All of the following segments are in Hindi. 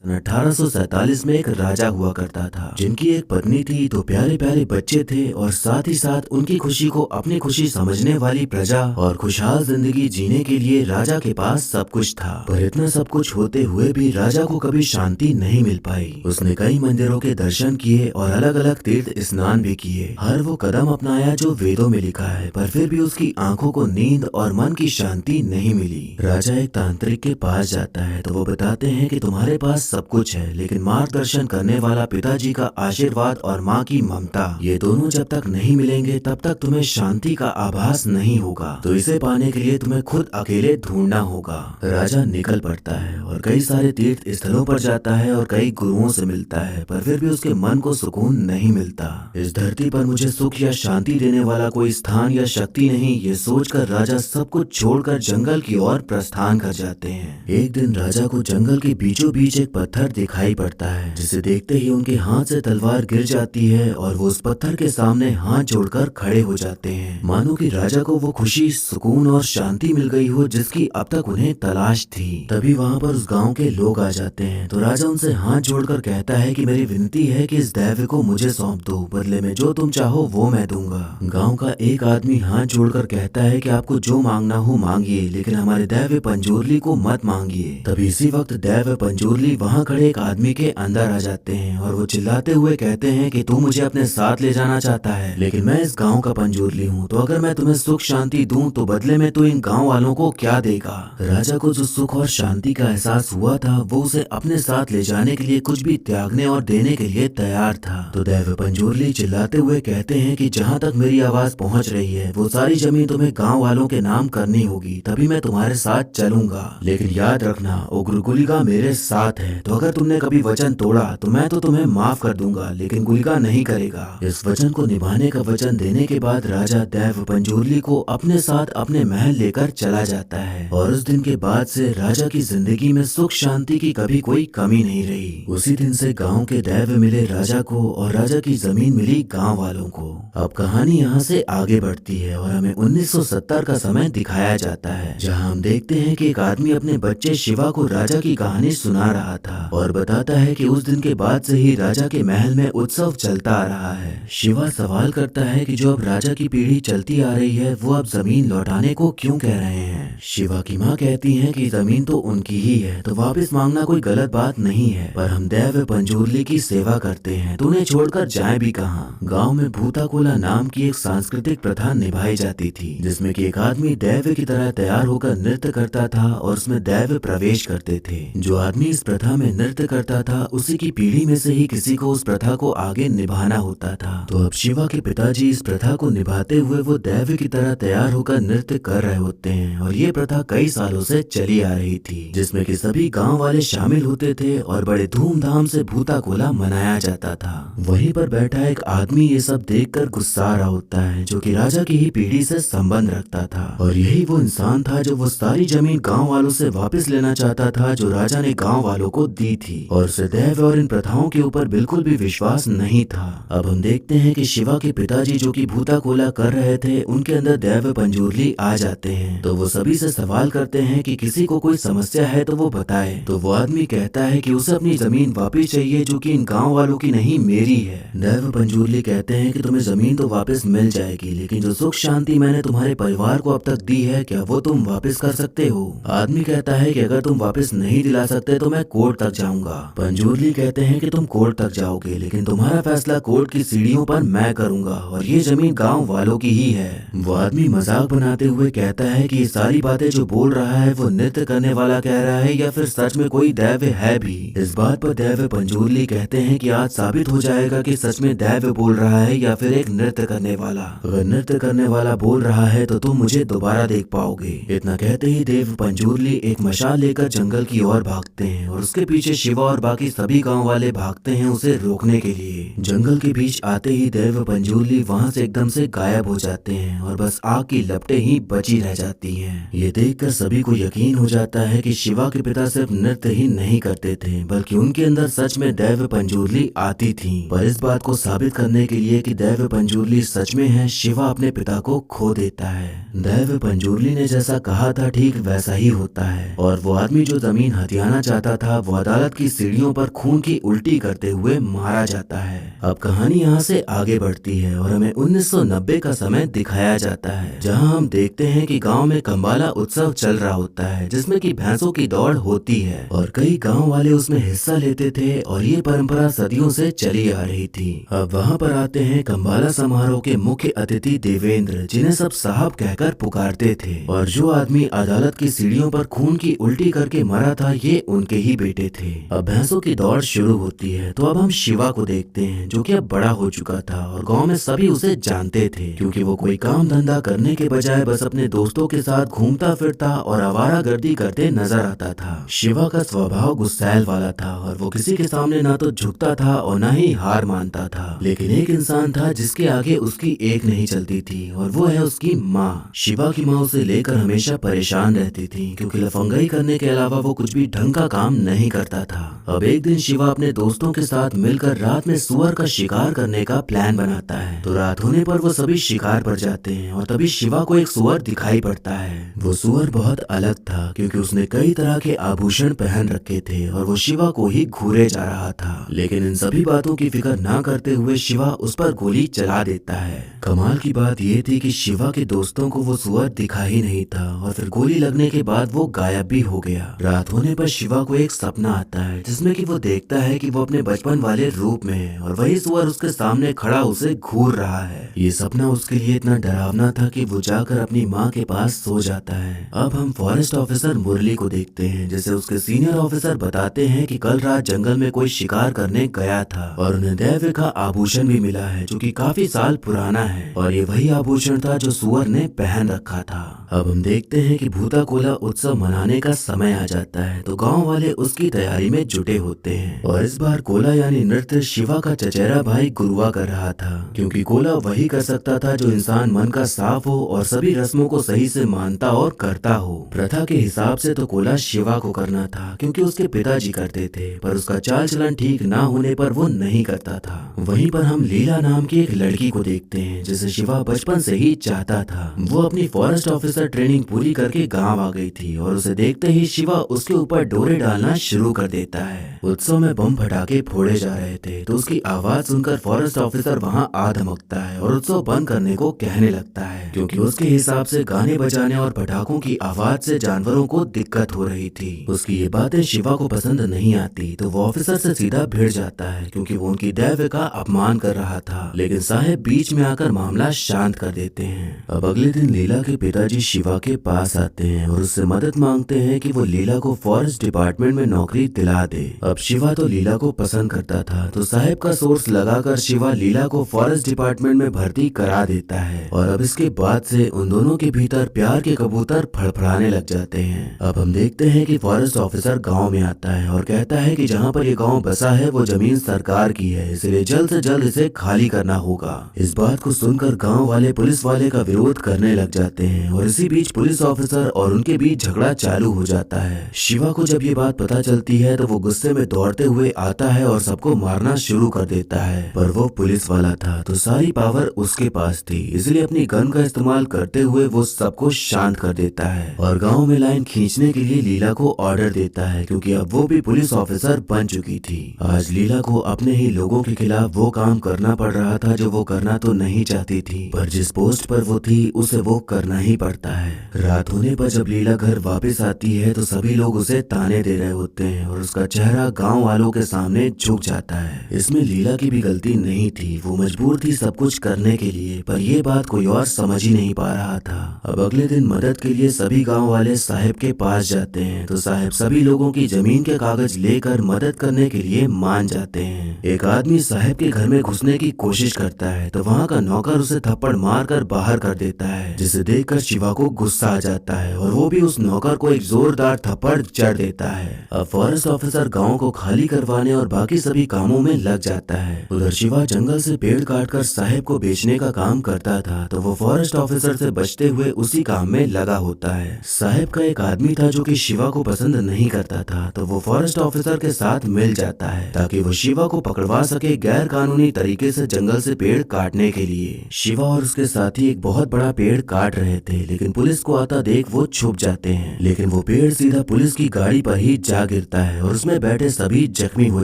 सन 1847 में एक राजा हुआ करता था जिनकी एक पत्नी थी, तो प्यारे प्यारे बच्चे थे और साथ ही साथ उनकी खुशी को अपनी खुशी समझने वाली प्रजा और खुशहाल जिंदगी जीने के लिए राजा के पास सब कुछ था। पर इतना सब कुछ होते हुए भी राजा को कभी शांति नहीं मिल पाई। उसने कई मंदिरों के दर्शन किए और अलग अलग तीर्थ स्नान भी किए, हर वो कदम अपनाया जो वेदों में लिखा है, पर फिर भी उसकी आंखों को नींद और मन की शांति नहीं मिली। राजा एक तांत्रिक के पास जाता है तो वो बताते हैं कि तुम्हारे पास सब कुछ है, लेकिन मार्गदर्शन करने वाला पिताजी का आशीर्वाद और माँ की ममता, ये दोनों जब तक नहीं मिलेंगे तब तक तुम्हें शांति का आभास नहीं होगा। तो इसे पाने के लिए तुम्हें खुद अकेले ढूंढना होगा। राजा निकल पड़ता है और कई सारे तीर्थ स्थलों पर जाता है और कई गुरुओं से मिलता है, पर फिर भी उसके मन को सुकून नहीं मिलता। इस धरती पर मुझे सुख या शांति देने वाला कोई स्थान या शक्ति नहीं, ये सोचकर राजा सब कुछ छोड़कर जंगल की ओर प्रस्थान कर जाते हैं। एक दिन राजा को जंगल के बीचों बीच एक पत्थर दिखाई पड़ता है, जिसे देखते ही उनके हाथ से तलवार गिर जाती है और वो उस पत्थर के सामने हाथ जोड़कर खड़े हो जाते हैं, मानो कि राजा को वो खुशी, सुकून और शांति मिल गई हो जिसकी अब तक उन्हें तलाश थी। तभी वहाँ पर उस गांव के लोग आ जाते हैं, तो राजा उनसे हाथ जोड़कर कहता है कि मेरी विनती है कि इस दैव्य को मुझे सौंप दो, बदले में जो तुम चाहो वो मैं दूंगा। गाँव का एक आदमी हाथ जोड़कर कहता है कि आपको जो मांगना हो मांगिए, लेकिन हमारे दैव्य पंजोरली को मत मांगिए। तभी इसी वक्त दैव्य पंजोरली वहाँ खड़े एक आदमी के अंदर आ जाते हैं और वो चिल्लाते हुए कहते हैं कि तू मुझे अपने साथ ले जाना चाहता है, लेकिन मैं इस गांव का पंजोरली हूँ, तो अगर मैं तुम्हें सुख शांति दूं तो बदले में तू इन गांव वालों को क्या देगा। राजा को जो सुख और शांति का एहसास हुआ था वो उसे अपने साथ ले जाने के लिए कुछ भी त्यागने और देने के लिए तैयार था। तो दैव्य पंजोरली चिल्लाते हुए कहते हैं कि जहाँ तक मेरी आवाज पहुँच रही है वो सारी जमीन तुम्हें गाँव वालों के नाम करनी होगी, तभी मैं तुम्हारे साथ चलूंगा। लेकिन याद रखना उग्र गुलिका मेरे साथ है, तो अगर तुमने कभी वचन तोड़ा तो मैं तो तुम्हें माफ कर दूंगा, लेकिन गुलिका नहीं करेगा। इस वचन को निभाने का वचन देने के बाद राजा दैव पंजोरली को अपने साथ अपने महल लेकर चला जाता है और उस दिन के बाद से राजा की जिंदगी में सुख शांति की कभी कोई कमी नहीं रही। उसी दिन से गाँव के दैव मिले राजा को और राजा की जमीन मिली गाँव वालों को। अब कहानी यहाँ से आगे बढ़ती है और हमें 1970 का समय दिखाया जाता है, जहाँ हम देखते हैं कि एक आदमी अपने बच्चे शिवा को राजा की कहानी सुना रहा था और बताता है कि उस दिन के बाद से ही राजा के महल में उत्सव चलता आ रहा है। शिवा सवाल करता है कि जो अब राजा की पीढ़ी चलती आ रही है वो अब जमीन लौटाने को क्यों कह रहे हैं। शिवा की माँ कहती है कि जमीन तो उनकी ही है, तो वापस मांगना कोई गलत बात नहीं है, पर हम दैव पंजोरली की सेवा करते हैं तो उन्हें छोड़कर जाए भी कहाँ। गाँव में भूता कोला नाम की एक सांस्कृतिक प्रथा निभाई जाती थी, जिसमें कि एक आदमी दैव की तरह तैयार होकर नृत्य करता था और उसमें दैव प्रवेश करते थे। जो आदमी इस प्रथा में नृत्य करता था उसी की पीढ़ी में से ही किसी को उस प्रथा को आगे निभाना होता था। तो अब शिवा के पिताजी इस प्रथा को निभाते हुए वो दैव की तरह तैयार होकर नृत्य कर रहे होते हैं और ये प्रथा कई सालों से चली आ रही थी, जिसमें कि सभी गांव वाले शामिल होते थे और बड़े धूमधाम से भूता कोला मनाया जाता था। वहीं पर बैठा एक आदमी ये सब देखकर गुस्सा रहा होता है, जो कि राजा की ही पीढ़ी से संबंध रखता था और यही वो इंसान था जो वो सारी जमीन गांव वालों से वापस लेना चाहता था जो राजा ने गांव वालों को दी थी, और उसे दैव और इन प्रथाओं के ऊपर बिल्कुल भी विश्वास नहीं था। अब हम देखते हैं कि शिवा के पिताजी जो कि भूता कोला कर रहे थे उनके अंदर दैव पंजोरली आ जाते हैं, तो वो सभी से सवाल करते हैं कि किसी को कोई समस्या है तो वो बताए। तो वो आदमी कहता है कि उसे अपनी जमीन वापिस चाहिए जो कि इन गाँव वालों की नहीं मेरी है। दैव पंजोरली कहते हैं कि तुम्हें जमीन तो वापस मिल जाएगी, लेकिन जो सुख शांति मैंने तुम्हारे परिवार को अब तक दी है क्या वो तुम वापस कर सकते हो। आदमी कहता है कि अगर तुम वापस नहीं दिला सकते तो मैं कोर्ट तक जाऊंगा। पंजोरली कहते हैं कि तुम कोर्ट तक जाओगे, लेकिन तुम्हारा फैसला कोर्ट की सीढ़ियों पर मैं करूंगा और ये जमीन गांव वालों की ही है। वो आदमी मजाक बनाते हुए कहता है कि ये सारी बातें जो बोल रहा है वो नृत्य करने वाला कह रहा है या फिर सच में कोई दैव है भी। इस बात पर दैव पंजोरली कहते हैं कि आज साबित हो जाएगा कि सच में दैव बोल रहा है या फिर एक नृत्य करने वाला। अगर नृत्य करने वाला बोल रहा है तो तुम मुझे दोबारा देख पाओगे। इतना कहते ही देव पंजोरली एक मशाल लेकर जंगल की ओर भागते हैं और उसके पीछे शिवा और बाकी सभी गांव वाले भागते हैं उसे रोकने के लिए। जंगल के बीच आते ही देव पंजोरली वहां से एकदम से गायब हो जाते हैं और बस आग की लपटें ही बची रह जाती हैं। ये देखकर सभी को यकीन हो जाता है कि शिवा के पिता सिर्फ नृत्य ही नहीं करते थे बल्कि उनके अंदर सच में देव पंजोरली आती थी। पर इस बात को साबित करने के लिए कि देव पंजोरली सच में है, शिवा अपने पिता को खो देता है। देव पंजोरली ने जैसा कहा था ठीक वैसा ही होता है और वो आदमी जो जमीन हथियाना चाहता था वो अदालत की सीढ़ियों पर खून की उल्टी करते हुए मारा जाता है। अब कहानी यहाँ से आगे बढ़ती है और हमें 1990 का समय दिखाया जाता है, जहाँ हम देखते हैं कि गांव में कंबाला उत्सव चल रहा होता है, जिसमें कि भैंसों की दौड़ होती है और कई गांव वाले उसमें हिस्सा लेते थे और ये परंपरा सदियों से चली आ रही थी। अब वहाँ पर आते हैं कंबाला समारोह के मुख्य अतिथि देवेंद्र, जिन्हें सब साहब कहकर पुकारते थे, और जो आदमी अदालत की सीढ़ियों पर खून की उल्टी करके मरा था ये उनके ही बेटे थे। अब भैंसों की दौड़ शुरू होती है तो अब हम शिवा को देखते हैं, जो कि अब बड़ा हो चुका था और गांव में सभी उसे जानते थे, क्योंकि वो कोई काम धंधा करने के बजाय बस अपने दोस्तों के साथ घूमता फिरता और आवारागर्दी करते नजर आता था। शिवा का स्वभाव गुस्सैल वाला था और वो किसी के सामने ना तो झुकता था और ना ही हार मानता था, लेकिन एक इंसान था जिसके आगे उसकी एक नहीं चलती थी, और वो है उसकी माँ। शिवा की माँ उसे लेकर हमेशा परेशान रहती थी, क्योंकि लफंगाई करने के अलावा वो कुछ भी ढंग का काम नहीं करता था। अब एक दिन शिवा अपने दोस्तों के साथ मिलकर रात में सुअर का शिकार करने का प्लान बनाता है। तो रात होने पर वो सभी शिकार पर जाते हैं और तभी शिवा को एक सुअर दिखाई पड़ता है। वो सुअर बहुत अलग था, क्योंकि उसने कई तरह के आभूषण पहन रखे थे और वो शिवा को ही घूरे जा रहा था। लेकिन इन सभी बातों की फिक्र ना करते हुए शिवा उस पर गोली चला देता है। कमाल की बात ये थी कि शिवा के दोस्तों को वो सुअर दिखा ही नहीं था और फिर गोली लगने के बाद वो गायब भी हो गया। रात होने पर शिवा को एक सपना आता है, जिसमें कि वो देखता है कि वो अपने बचपन वाले रूप में है और वही सुअर उसके सामने खड़ा उसे घूर रहा है। ये सपना उसके लिए इतना डरावना था कि वो जाकर अपनी माँ के पास सो जाता है। अब हम फॉरेस्ट ऑफिसर मुरली को देखते हैं, जैसे उसके सीनियर ऑफिसर बताते हैं कि कल रात जंगल में कोई शिकार करने गया था और उन्हें दैव्य का आभूषण भी मिला है, जो कि काफी साल पुराना है, और ये वही आभूषण था जो सुअर ने पहन रखा था। अब हम देखते हैं कि भूता कोला उत्सव मनाने का समय आ जाता है, तो गांव वाले उसकी तैयारी में जुटे होते हैं। और इस बार कोला यानी नृत्य शिवा का चचेरा भाई गुरुआ कर रहा था, क्योंकि कोला वही कर सकता था जो इंसान मन का साफ हो और सभी रस्मों को सही से मानता और करता हो। प्रथा के हिसाब से तो कोला शिवा को करना था, क्योंकि उसके पिताजी करते थे, पर उसका चाल चलन ठीक ना होने पर वो नहीं करता था। वहीं पर हम लीला नाम की एक लड़की को देखते हैं, जिसे शिवा बचपन से ही चाहता था। वो अपनी फॉरेस्ट ऑफिसर ट्रेनिंग पूरी करके गांव आ गई थी और उसे देखते ही शिवा उसके ऊपर डोरे डालना शुरू कर देता है। उत्सव में बम फटाके फोड़े जा रहे थे, तो उसकी आवाज सुनकर फॉरेस्ट ऑफिसर वहां आ धमकता है और उत्सव बंद करने को कहने लगता है, क्योंकि उसके हिसाब से गाने बजाने और पटाखों की आवाज से जानवरों को दिक्कत हो रही थी। उसकी ये बातें शिवा को पसंद नहीं आती, तो वो ऑफिसर से सीधा भिड़ जाता है, क्योंकि वो उनकी दैव्य का अपमान कर रहा था। लेकिन साहब बीच में आकर मामला शांत कर देते हैं। अब अगले दिन लीला के पिताजी शिवा के पास आते हैं और उससे मदद मांगते हैं कि वो लीला को फॉरेस्ट डिपार्टमेंट में नौकरी दिला दे। अब शिवा तो लीला को पसंद करता था, तो साहब का सोर्स लगाकर शिवा लीला को फॉरेस्ट डिपार्टमेंट में भर्ती करा देता है। और अब इसके बाद से उन दोनों के भीतर प्यार के कबूतर फड़फड़ाने लग जाते हैं। अब हम देखते हैं कि फॉरेस्ट ऑफिसर गांव में आता है और कहता है कि जहां पर ये गांव बसा है वो जमीन सरकार की है, इसलिए जल्द से जल्द इसे खाली करना होगा। इस बात को सुनकर गांव वाले पुलिस वाले का विरोध करने लग जाते हैं और इसी बीच पुलिस ऑफिसर और उनके बीच झगड़ा चालू हो जाता है। शिवा को जब ये बात पता चलती है तो वो गुस्से में दौड़ते हुए आता है और सबको मारना शुरू कर देता है, पर वो पुलिस वाला था तो सारी पावर उसके पास थी, इसलिए अपनी गन का इस्तेमाल करते हुए वो सबको शांत कर देता है और गांव में लाइन खींचने के लिए लीला को ऑर्डर देता है, क्योंकि अब वो भी पुलिस ऑफिसर बन चुकी थी। आज लीला को अपने ही लोगों के खिलाफ वो काम करना पड़ रहा था जो वो करना तो नहीं चाहती थी, पर जिस पोस्ट पर वो थी उसे वो करना ही पड़ता है। रात होने पर जब लीला घर वापस आती है तो सभी लोग उसे ताने दे रहे होते हैं और उसका चेहरा गांव वालों के सामने झुक जाता है। इसमें लीला की भी गलती नहीं थी, वो मजबूर थी सब कुछ करने के लिए, पर ये बात कोई और समझ ही नहीं पा रहा था। अब अगले दिन मदद के लिए सभी गांव वाले साहब के पास जाते हैं, तो साहब सभी लोगों की जमीन के कागज लेकर मदद करने के लिए मान जाते हैं। एक आदमी साहब के घर में घुसने की कोशिश करता है, तो वहाँ का नौकर उसे थप्पड़ मारकर बाहर कर देता है, जिसे देखकर शिवा को गुस्सा आ जाता है और वो भी उस नौकर को एक जोरदार थप्पड़ जड़ देता है। अब फॉरेस्ट ऑफिसर गांव को खाली करवाने और बाकी सभी कामों में लग जाता है। उधर शिवा जंगल से पेड़ काटकर साहब को बेचने का काम करता था, तो वो फॉरेस्ट ऑफिसर से बचते हुए उसी काम में लगा होता है। साहब का एक आदमी था जो कि शिवा को पसंद नहीं करता था, तो वो फॉरेस्ट ऑफिसर के साथ मिल जाता है ताकि वो शिवा को पकड़वा सके गैर कानूनी तरीके से जंगल से पेड़ काटने के लिए। शिवा और उसके साथी एक बहुत बड़ा पेड़ काट रहे थे, लेकिन पुलिस को आता देख वो छुप जाते हैं, लेकिन वो पेड़ सीधा पुलिस की गाड़ी पर ही जा गिर गिरता है और उसमें बैठे सभी जख्मी हो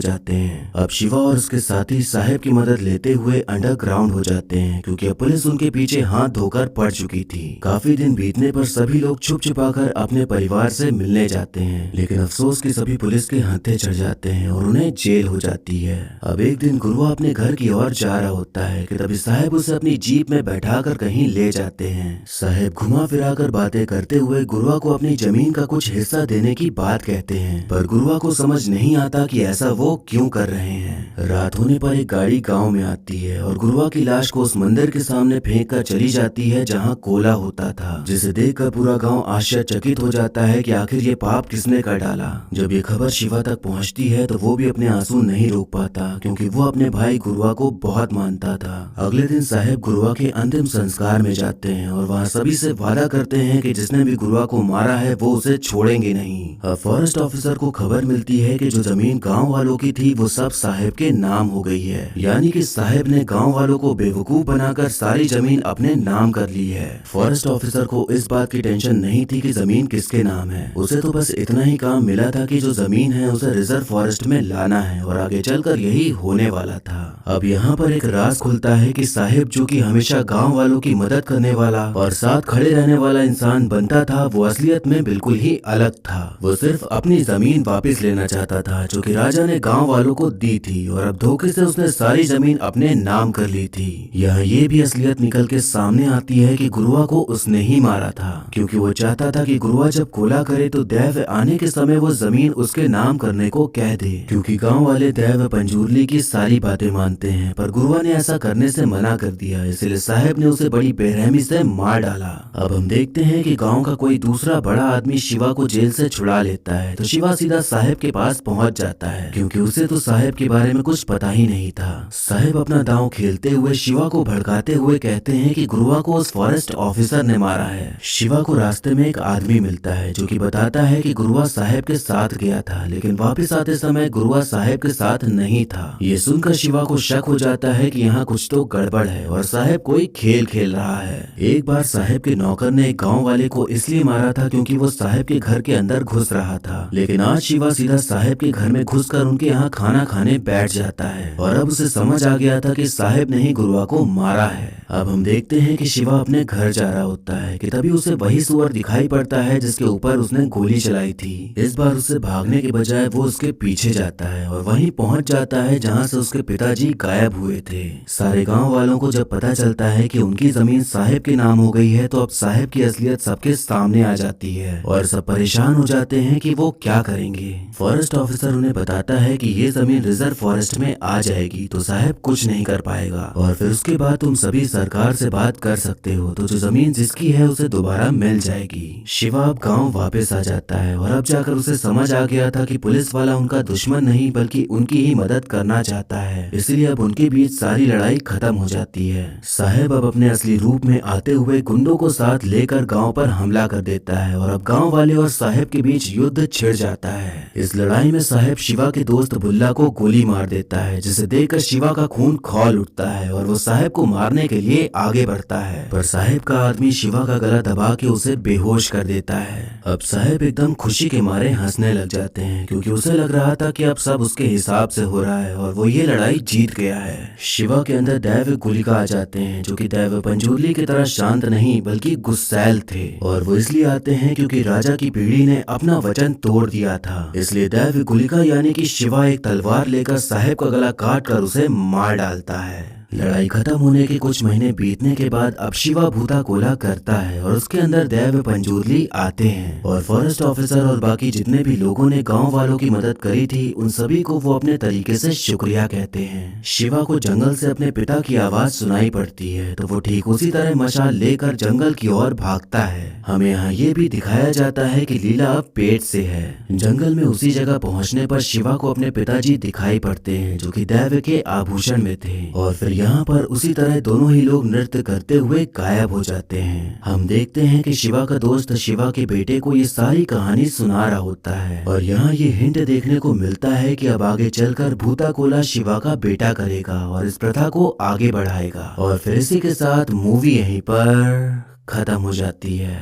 जाते हैं। अब शिवा और उसके साथी साहेब की मदद लेते हुए अंडरग्राउंड हो जाते हैं क्योंकि अब पुलिस उनके पीछे हाथ धोकर पड़ चुकी थी। काफी दिन बीतने पर सभी लोग छुप छुपाकर अपने परिवार से मिलने जाते हैं, लेकिन अफसोस कि सभी पुलिस के हत्थे चढ़ जाते हैं और उन्हें जेल हो जाती है। अब एक दिन गुरुआ अपने घर की ओर जा रहा होता है कि तभी साहेब उसे अपनी जीप में बैठाकर कहीं ले जाते हैं। साहेब घुमा फिरा कर बातें करते हुए गुरुआ को अपनी जमीन का कुछ हिस्सा देने की बात कहते हैं, पर गुरुआ को समझ नहीं आता कि ऐसा वो क्यों कर रहे हैं। रात होने पर एक गाड़ी गांव में आती है और गुरुआ की लाश को उस मंदिर के सामने फेंक कर चली जाती है जहां कोला होता था, जिसे देखकर पूरा गांव आश्चर्यचकित हो जाता है कि आखिर ये पाप किसने कर डाला। जब ये खबर शिवा तक पहुंचती है तो वो भी अपने आंसू नहीं रोक पाता क्योंकि वो अपने भाई गुरुआ को बहुत मानता था। अगले दिन साहेब गुरुआ के अंतिम संस्कार में जाते हैं और वहाँ सभी से वादा करते हैं कि जिसने भी गुरुआ को मारा है वो उसे छोड़ेंगे नहीं। अब फॉरेस्ट ऑफिसर को खबर मिलती है कि जो जमीन गांव वालों की थी वो सब साहेब के नाम हो गई है, यानी कि साहेब ने गांव वालों को बेवकूफ बनाकर सारी जमीन अपने नाम कर ली है। फॉरेस्ट ऑफिसर को इस बात की टेंशन नहीं थी कि जमीन किसके नाम है, उसे तो बस इतना ही काम मिला था कि जो जमीन है उसे रिजर्व फॉरेस्ट में लाना है और आगे चलकर यही होने वाला था। अब यहाँ पर एक राज खुलता है कि साहेब जो कि हमेशा गांव वालों की मदद करने वाला और साथ खड़े रहने वाला इंसान बनता था, वो असलियत में बिल्कुल ही अलग था। वो सिर्फ अपनी जमीन वापस लेना चाहता था जो कि राजा ने गांव वालों को दी थी और अब धोखे से उसने सारी जमीन अपने नाम कर ली थी। यहाँ ये भी असलियत निकल के सामने आती है कि गुरुआ को उसने ही मारा था क्योंकि वो चाहता था कि गुरुआ जब कोला करे तो दैव आने के समय वो जमीन उसके नाम करने को कह दे, क्योंकि गांव वाले दैव पंजूरली की सारी बातें मानते हैं। पर गुरुआ ने ऐसा करने से मना कर दिया, इसलिए साहेब ने उसे बड़ी बेरहमी से मार डाला। अब हम देखते हैं कि गांव का कोई दूसरा बड़ा आदमी शिवा को जेल से छुड़ा लेता है तो शिवा सीधा साहेब के पास पहुंच जाता है क्योंकि उसे तो साहेब के बारे में कुछ पता ही नहीं था। साहेब अपना दांव खेलते हुए शिवा को भड़काते हुए कहते हैं कि गुरुआ को उस फॉरेस्ट ऑफिसर ने मारा है। शिवा को रास्ते में एक आदमी मिलता है जो कि बताता है कि गुरुआ साहेब के साथ गया था, लेकिन वापस आते समय गुरुआ साहेब के साथ नहीं था। ये सुनकर शिवा को शक हो जाता है कि यहाँ कुछ तो गड़बड़ है और साहेब कोई खेल खेल रहा है। एक बार साहेब के नौकर ने एक गांव वाले को इसलिए मारा था क्योंकि वो साहेब के घर के अंदर घुस रहा था, लेकिन आज शिवा सीधा साहेब के घर में घुसकर उनके यहाँ खाना खाने बैठ जाता है और अब उसे समझ आ गया था कि साहेब ने ही गुरुआ को मारा है। अब हम देखते हैं कि शिवा अपने घर जा रहा होता है कि तभी उसे वही सुअर दिखाई पड़ता है जिसके ऊपर उसने गोली चलाई थी। इस बार उससे भागने के बजाय वो उसके पीछे जाता है और वहीं पहुंच जाता है जहां से उसके पिताजी गायब हुए थे। सारे गांव वालों को जब पता चलता है कि उनकी जमीन साहेब के नाम हो गई है तो अब साहेब की असलियत सबके सामने आ जाती है और सब परेशान हो जाते हैं कि वो क्या करेंगे। फॉरेस्ट ऑफिसर उन्हें बताता है कि ये जमीन रिजर्व फॉरेस्ट में आ जाएगी तो साहेब कुछ नहीं कर पाएगा और फिर उसके बाद तुम सभी सरकार से बात कर सकते हो तो जो जमीन जिसकी है उसे दोबारा मिल जाएगी। शिवा अब गांव वापस आ जाता है और अब जाकर उसे समझ आ गया था कि पुलिस वाला उनका दुश्मन नहीं बल्कि उनकी ही मदद करना चाहता है, इसलिए अब उनके बीच सारी लड़ाई खत्म हो जाती है। साहेब अब अपने असली रूप में आते हुए गुंडों को साथ लेकर गांव पर हमला कर देता है और अब गांव वाले और साहेब के बीच युद्ध छिड़ जाता है। इस लड़ाई में साहेब शिवा के दोस्त बुल्ला को गोली मार देता है, जिसे देखकर शिवा का खून खौल उठता है और वो साहेब को मारने के लिए आगे बढ़ता है, पर साहेब का आदमी शिवा का गला दबा के उसे बेहोश कर देता है। अब साहेब एकदम खुशी के मारे हंसने लग जाते हैं क्योंकि उसे लग रहा था कि अब सब उसके हिसाब से हो रहा है और वो ये लड़ाई जीत गया है। शिवा के अंदर दैव गुलिका आ जाते हैं जो कि दैव पंजूरली की तरह शांत नहीं बल्कि गुस्सैल थे और वो इसलिए आते हैं क्योंकि राजा की पीढ़ी ने अपना वचन तोड़ दिया था। इसलिए दैव गुलिका यानी कि शिवा एक तलवार लेकर साहेब का गला काट कर उसे मार डालता है। लड़ाई खत्म होने के कुछ महीने बीतने के बाद अब शिवा भूता कोला करता है और उसके अंदर दैव पंजूरली आते हैं और फॉरेस्ट ऑफिसर और बाकी जितने भी लोगों ने गांव वालों की मदद करी थी उन सभी को वो अपने तरीके से शुक्रिया कहते हैं। शिवा को जंगल से अपने पिता की आवाज सुनाई पड़ती है तो वो ठीक उसी तरह मशाल लेकर जंगल की ओर भागता है। हमें यहाँ ये भी दिखाया जाता है कि लीला अब पेट से है। जंगल में उसी जगह पहुँचने पर शिवा को अपने पिताजी दिखाई पड़ते हैं जो कि दैव के आभूषण में थे और फिर यहाँ पर उसी तरह दोनों ही लोग नृत्य करते हुए गायब हो जाते हैं। हम देखते हैं कि शिवा का दोस्त शिवा के बेटे को ये सारी कहानी सुना रहा होता है और यहाँ ये हिंट देखने को मिलता है कि अब आगे चलकर भूता कोला शिवा का बेटा करेगा और इस प्रथा को आगे बढ़ाएगा। और फिर इसी के साथ मूवी यहीं पर खत्म हो जाती है।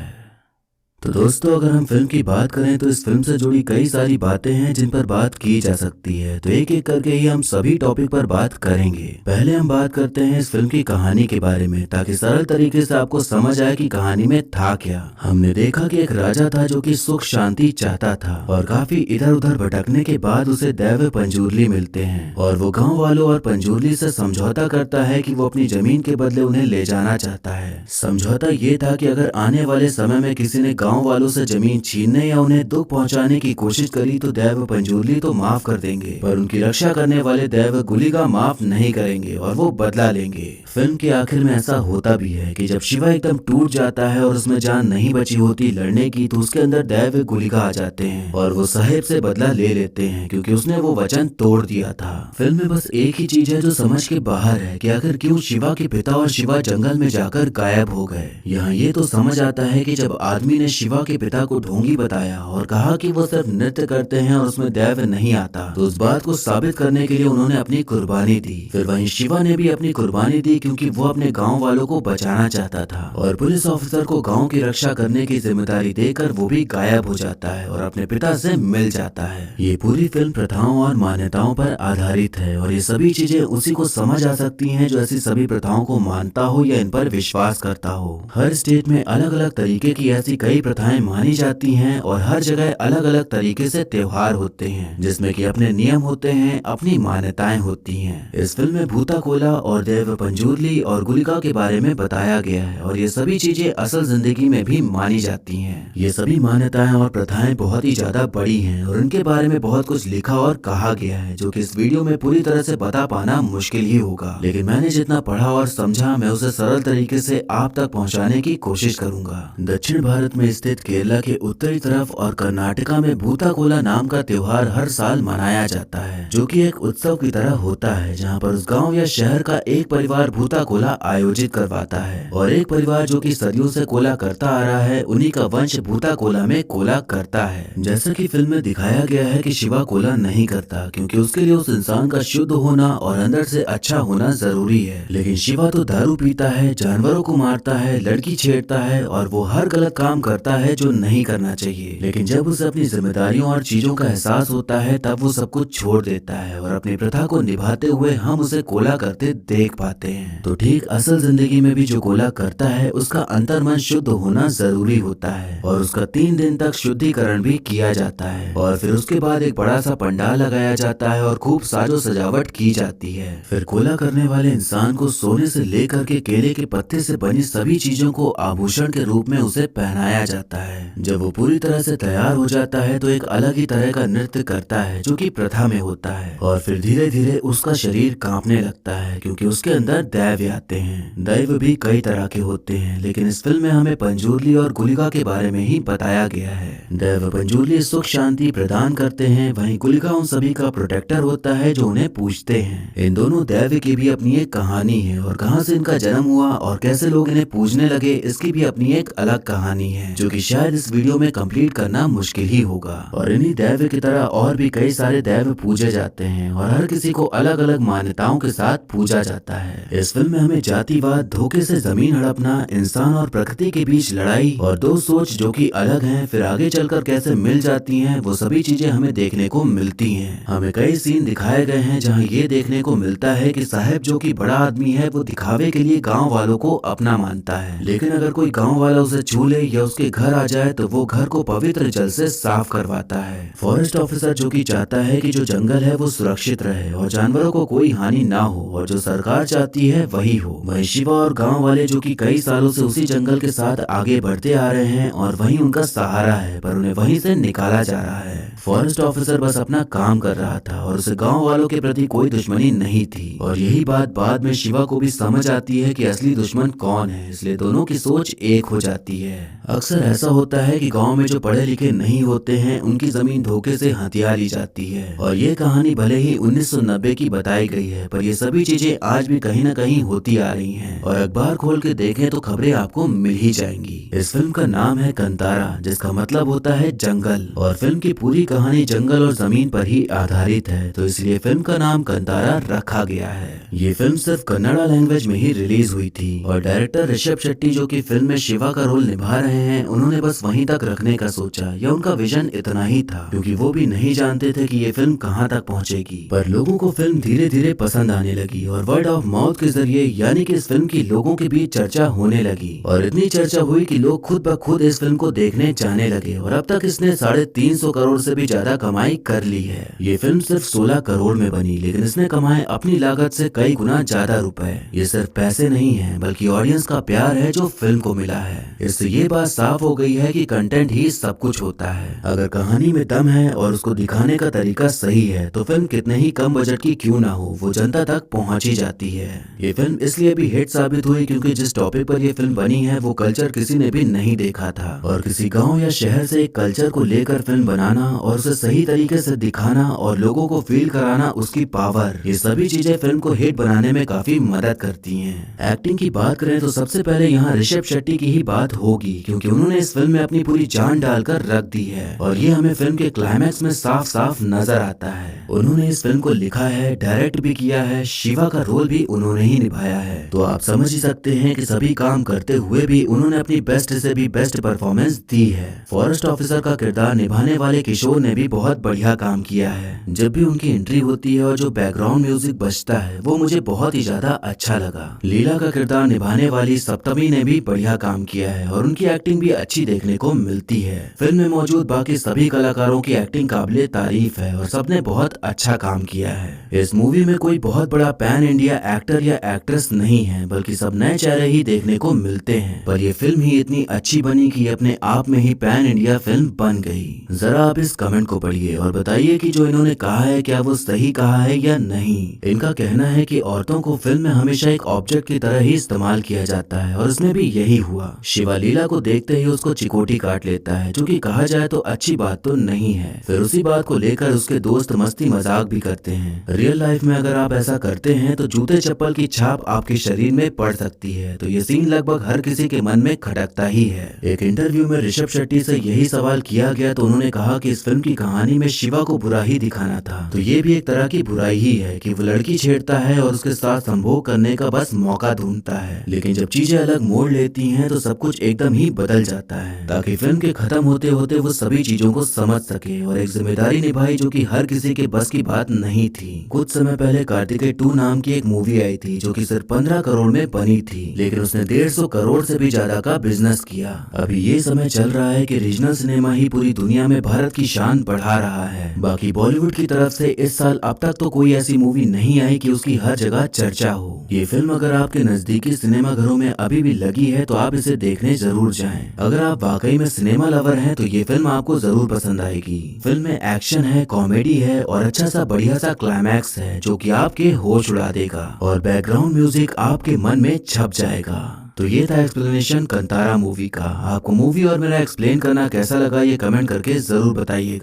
तो दोस्तों, अगर हम फिल्म की बात करें तो इस फिल्म से जुड़ी कई सारी बातें हैं जिन पर बात की जा सकती है। तो एक एक करके ही हम सभी टॉपिक पर बात करेंगे। पहले हम बात करते हैं इस फिल्म की कहानी के बारे में, ताकि सरल तरीके से आपको समझ आए कि कहानी में था क्या। हमने देखा कि एक राजा था जो कि सुख शांति चाहता था, और काफी इधर उधर भटकने के बाद उसे दैव पंजूरली मिलते हैं, और वो गाँव वालों और पंजूरली से समझौता करता है कि वो अपनी जमीन के बदले उन्हें ले जाना चाहता है। समझौता ये था कि अगर आने वाले समय में किसी ने गांव वालों से जमीन छीनने या उन्हें दुख पहुंचाने की कोशिश करी तो दैव पंजूरली तो माफ कर देंगे, पर उनकी रक्षा करने वाले दैव गुलिका माफ नहीं करेंगे और वो बदला लेंगे। फिल्म के आखिर में ऐसा होता भी है कि जब शिवा एकदम टूट जाता है और उसमें जान नहीं बची होती लड़ने की, तो उसके अंदर दैव गुलिका आ जाते हैं और वो साहेब से बदला ले लेते हैं, क्योंकि उसने वो वचन तोड़ दिया था। फिल्म में बस एक ही चीज है जो समझ के बाहर है कि आखिर क्यों शिवा के पिता और शिवा जंगल में जाकर गायब हो गए। यहाँ ये तो समझ आता है कि जब आदमी ने शिवा के पिता को ढोंगी बताया और कहा कि वो सिर्फ नृत्य करते हैं और उसमें दैव नहीं आता, तो उस बात को साबित करने के लिए उन्होंने अपनी कुर्बानी दी। फिर वहीं शिवा ने भी अपनी कुर्बानी दी, क्योंकि वो अपने गांव वालों को बचाना चाहता था, और पुलिस ऑफिसर को गांव की रक्षा करने की जिम्मेदारी देकर वो भी गायब हो जाता है और अपने पिता से मिल जाता है। ये पूरी फिल्म प्रथाओं और मान्यताओं पर आधारित है, और ये सभी चीजें उसी को समझ आ सकती हैं जो ऐसी सभी प्रथाओं को मानता हो या इन पर विश्वास करता हो। हर स्टेट में अलग अलग तरीके की ऐसी कई प्रथाएं मानी जाती हैं, और हर जगह अलग अलग तरीके से त्योहार होते हैं जिसमें कि अपने नियम होते हैं, अपनी मान्यताएं होती हैं। इस फिल्म में भूता कोला और दैव पंजूरली और गुलिका के बारे में बताया गया है, और ये सभी चीजें असल जिंदगी में भी मानी जाती हैं। ये सभी मान्यताएं और प्रथाएं बहुत ही ज्यादा बड़ी हैं, और उनके बारे में बहुत कुछ लिखा और कहा गया है, जो कि इस वीडियो में पूरी तरह से बता पाना मुश्किल ही होगा। लेकिन मैंने जितना पढ़ा और समझा, मैं उसे सरल तरीके से आप तक पहुंचाने की कोशिश करूंगा। दक्षिण भारत में स्थित केरला के उत्तरी तरफ और कर्नाटका में भूता कोला नाम का त्योहार हर साल मनाया जाता है, जो कि एक उत्सव की तरह होता है, जहां पर उस गांव या शहर का एक परिवार भूता कोला आयोजित करवाता है, और एक परिवार जो कि सदियों से कोला करता आ रहा है, उन्हीं का वंश भूता कोला में कोला करता है। जैसा कि फिल्म में दिखाया गया है कि शिवा कोला नहीं करता, क्योंकि उसके लिए उस इंसान का शुद्ध होना और अंदर से अच्छा होना जरूरी है। लेकिन शिवा तो दारू पीता है, जानवरों को मारता है, लड़की छेड़ता है, और वो हर गलत काम करता है जो नहीं करना चाहिए। लेकिन जब उसे अपनी जिम्मेदारियों और चीजों का एहसास होता है, तब वो सब कुछ छोड़ देता है और अपनी प्रथा को निभाते हुए हम उसे कोला करते देख पाते हैं। तो ठीक असल जिंदगी में भी जो कोला करता है, उसका अंतर्मन शुद्ध होना जरूरी होता है, और उसका 3 दिन तक शुद्धिकरण भी किया जाता है, और फिर उसके बाद एक बड़ा सा पंडाल लगाया जाता है और खूब साजो सजावट की जाती है। फिर कोला करने वाले इंसान को सोने से लेकर के केले के पत्ते से बनी सभी चीजों को आभूषण के रूप में उसे पहनाया जाता है। जब वो पूरी तरह से तैयार हो जाता है तो एक अलग ही तरह का नृत्य करता है, जो कि प्रथा में होता है, और फिर धीरे धीरे उसका शरीर कांपने लगता है, क्योंकि उसके अंदर दैव आते हैं। दैव भी कई तरह के होते हैं, लेकिन इस फिल्म में हमें पंजूरली और गुलिका के बारे में ही बताया गया है। दैव पंजूरली सुख शांति प्रदान करते हैं, वहीं गुलिका उन सभी का प्रोटेक्टर होता है जो उन्हें पूजते हैं। इन दोनों दैव की भी अपनी एक कहानी है, और कहां से इनका जन्म हुआ और कैसे लोग इन्हें पूजने लगे, इसकी भी अपनी एक अलग कहानी है, जो कि शायद इस वीडियो में कंप्लीट करना मुश्किल ही होगा। और इन्हीं दैव की तरह और भी कई सारे दैव पूजे जाते हैं, और हर किसी को अलग अलग मान्यताओं के साथ पूजा जाता है। इस फिल्म में हमें जातिवाद, धोखे से जमीन हड़पना, इंसान और प्रकृति के बीच लड़ाई, और दो सोच जो कि अलग हैं फिर आगे चलकर कैसे मिल जाती हैं, वो सभी चीजें हमें देखने को मिलती हैं। हमें कई सीन दिखाए गए हैं जहां ये देखने को मिलता है कि साहब जो कि बड़ा आदमी है, वो दिखावे के लिए गांव वालों को अपना मानता है, लेकिन अगर कोई गांव वाला उसे छू ले या उसके घर आ जाए तो वो घर को पवित्र जल से साफ करवाता है। फॉरेस्ट ऑफिसर जो कि चाहता है कि जो जंगल है वो सुरक्षित रहे और जानवरों को कोई हानि ना हो, और जो सरकार चाहती है वही हो। वहीं शिवा और गांव वाले जो कि कई सालों से उसी जंगल के साथ आगे बढ़ते आ रहे हैं, और वही उनका सहारा है, पर उन्हें वहीं से निकाला जा रहा है। फॉरेस्ट ऑफिसर बस अपना काम कर रहा था, और उसे गांव वालों के प्रति कोई दुश्मनी नहीं थी, और यही बात बाद में शिवा को भी समझ आती है कि असली दुश्मन कौन है, इसलिए दोनों की सोच एक हो जाती है। अक्सर ऐसा होता है कि गांव में जो पढ़े लिखे नहीं होते हैं, उनकी जमीन धोखे से हथिया ली जाती है, और ये कहानी भले ही 1990 की बताई गई है, पर ये सभी चीजें आज भी कहीं न कहीं होती आ रही हैं, और अखबार खोल के देखें तो खबरें आपको मिल ही जाएंगी। इस फिल्म का नाम है कंतारा, जिसका मतलब होता है जंगल, और फिल्म की पूरी कहानी जंगल और जमीन पर ही आधारित है, तो इसलिए फिल्म का नाम कंतारा रखा गया है। ये फिल्म सिर्फ कन्नड़ा लैंग्वेज में ही रिलीज हुई थी, और डायरेक्टर ऋषभ शेट्टी जो कि फिल्म में शिवा का रोल निभा रहे हैं, उन्होंने बस वहीं तक रखने का सोचा या उनका विजन इतना ही था, क्योंकि वो भी नहीं जानते थे कि ये फिल्म कहाँ तक पहुँचेगी। पर लोगों को फिल्म धीरे धीरे पसंद आने लगी और वर्ड ऑफ माउथ के जरिए यानी कि इस फिल्म की लोगों के बीच चर्चा होने लगी और इतनी चर्चा हुई कि लोग खुद ब खुद इस फिल्म को देखने जाने लगे और अब तक इसने 350 करोड़ से भी ज्यादा कमाई कर ली है। ये फिल्म सिर्फ 16 करोड़ में बनी, लेकिन इसने कमाए अपनी लागत से कई गुना ज्यादा रुपए। ये सिर्फ पैसे नहीं है बल्कि ऑडियंस का प्यार है जो फिल्म को मिला है। इससे ये बात साफ हो गई है कि कंटेंट ही सब कुछ होता है। अगर कहानी में दम है और उसको दिखाने का तरीका सही है तो फिल्म कितने ही कम बजट की क्यों ना हो, वो जनता तक पहुंच ही जाती है। ये फिल्म इसलिए भी हिट साबित हुई क्योंकि जिस टॉपिक पर ये फिल्म बनी है वो कल्चर किसी ने भी नहीं देखा था और किसी गांव या शहर से एक कल्चर को लेकर फिल्म बनाना और उसे सही तरीके से दिखाना और लोगों को फील कराना, उसकी पावर, ये सभी चीजें फिल्म को हिट बनाने में काफी मदद करती हैं। एक्टिंग की बात करें तो सबसे पहले यहाँ ऋषभ शेट्टी की ही बात होगी, क्योंकि उन्होंने इस फिल्म में अपनी पूरी जान डालकर रख दी है और ये हमें फिल्म के क्लाइमैक्स में साफ साफ नजर आता है। उन्होंने इस फिल्म को लिखा है, डायरेक्ट भी किया है, शिवा का रोल भी उन्होंने ही निभाया है। तो आप समझ ही सकते हैं कि सभी काम करते हुए भी उन्होंने अपनी बेस्ट से भी बेस्ट परफॉर्मेंस दी है। फॉरेस्ट ऑफिसर का किरदार निभाने वाले किशोर ने भी बहुत बढ़िया काम किया है। जब भी उनकी एंट्री होती है और जो बैकग्राउंड म्यूजिक बजता है वो मुझे बहुत ही ज्यादा अच्छा लगा। लीला का किरदार निभाने वाली सप्तमी ने भी बढ़िया काम किया है और उनकी एक्टिंग भी अच्छी देखने को मिलती है। फिल्म में मौजूद बाकी सभी कलाकारों की एक्टिंग काबिले तारीफ है और सबने बहुत अच्छा काम किया है। इस मूवी में कोई बहुत बड़ा पैन इंडिया एक्टर या एक्ट्रेस नहीं है, बल्कि सब नए चेहरे ही देखने को मिलते हैं। पर ये फिल्म ही इतनी अच्छी बनी कि अपने आप में ही पैन इंडिया फिल्म बन गई। जरा आप इस कमेंट को पढ़िए और बताइए कि जो इन्होंने कहा है क्या वो सही कहा है या नहीं। इनका कहना है कि औरतों को फिल्म में हमेशा एक ऑब्जेक्ट की तरह ही इस्तेमाल किया जाता है और इसमें भी यही हुआ। शिवा लीला को देखते ही उसको चिकोटी काट लेता है, जो कि कहा जाए तो अच्छी बात तो नहीं है। फिर उसी बात को लेकर उसके दोस्त मस्ती मजाक भी करते हैं। रियल लाइफ में अगर आप ऐसा करते हैं तो जूते चप्पल की छाप आपके शरीर में पड़ सकती है। तो ये सीन लगभग हर किसी के मन में खटकता ही है। एक इंटरव्यू में ऋषभ शेट्टी से यही सवाल किया गया तो उन्होंने कहा कि इस फिल्म की कहानी में शिवा को बुरा ही दिखाना था, तो ये भी एक तरह की बुराई ही है कि वो लड़की छेड़ता है और उसके साथ संभोग करने का बस मौका ढूंढता है। लेकिन जब चीजें अलग मोड़ लेती हैं तो सब कुछ एकदम ही बदल जाता है, ताकि फिल्म के खत्म होते होते वो सभी चीजों को समझ सके और एक जिम्मेदारी निभाई जो कि हर किसी के बस की बात नहीं थी। कुछ समय पहले कार्तिकेय 2 नाम की एक मूवी आई थी जो कि सिर्फ 15 करोड़ में बनी थी, लेकिन उसने 150 करोड़ से भी ज्यादा का बिजनेस किया। अभी ये समय चल रहा है कि रीजनल सिनेमा ही पूरी दुनिया में भारत की शान बढ़ा रहा है। बाकी बॉलीवुड की तरफ से इस साल अब तक तो कोई ऐसी मूवी नहीं आई कि उसकी हर जगह चर्चा हो। ये फिल्म अगर आपके नजदीकी सिनेमा घरों में अभी भी लगी है तो आप इसे देखने जरूर जाएं। अगर आप वाकई में सिनेमा लवर हैं तो ये फिल्म आपको जरूर पसंद आएगी। फिल्म में एक्शन है, कॉमेडी है और अच्छा सा बढ़िया सा क्लाइमैक्स है जो कि आपके होश उड़ा देगा और बैकग्राउंड म्यूजिक आपके मन में छप जाएगा। तो ये था एक्सप्लेनेशन कंतारा मूवी का। आपको मूवी और मेरा एक्सप्लेन करना कैसा लगा ये कमेंट करके जरूर बताइएगा।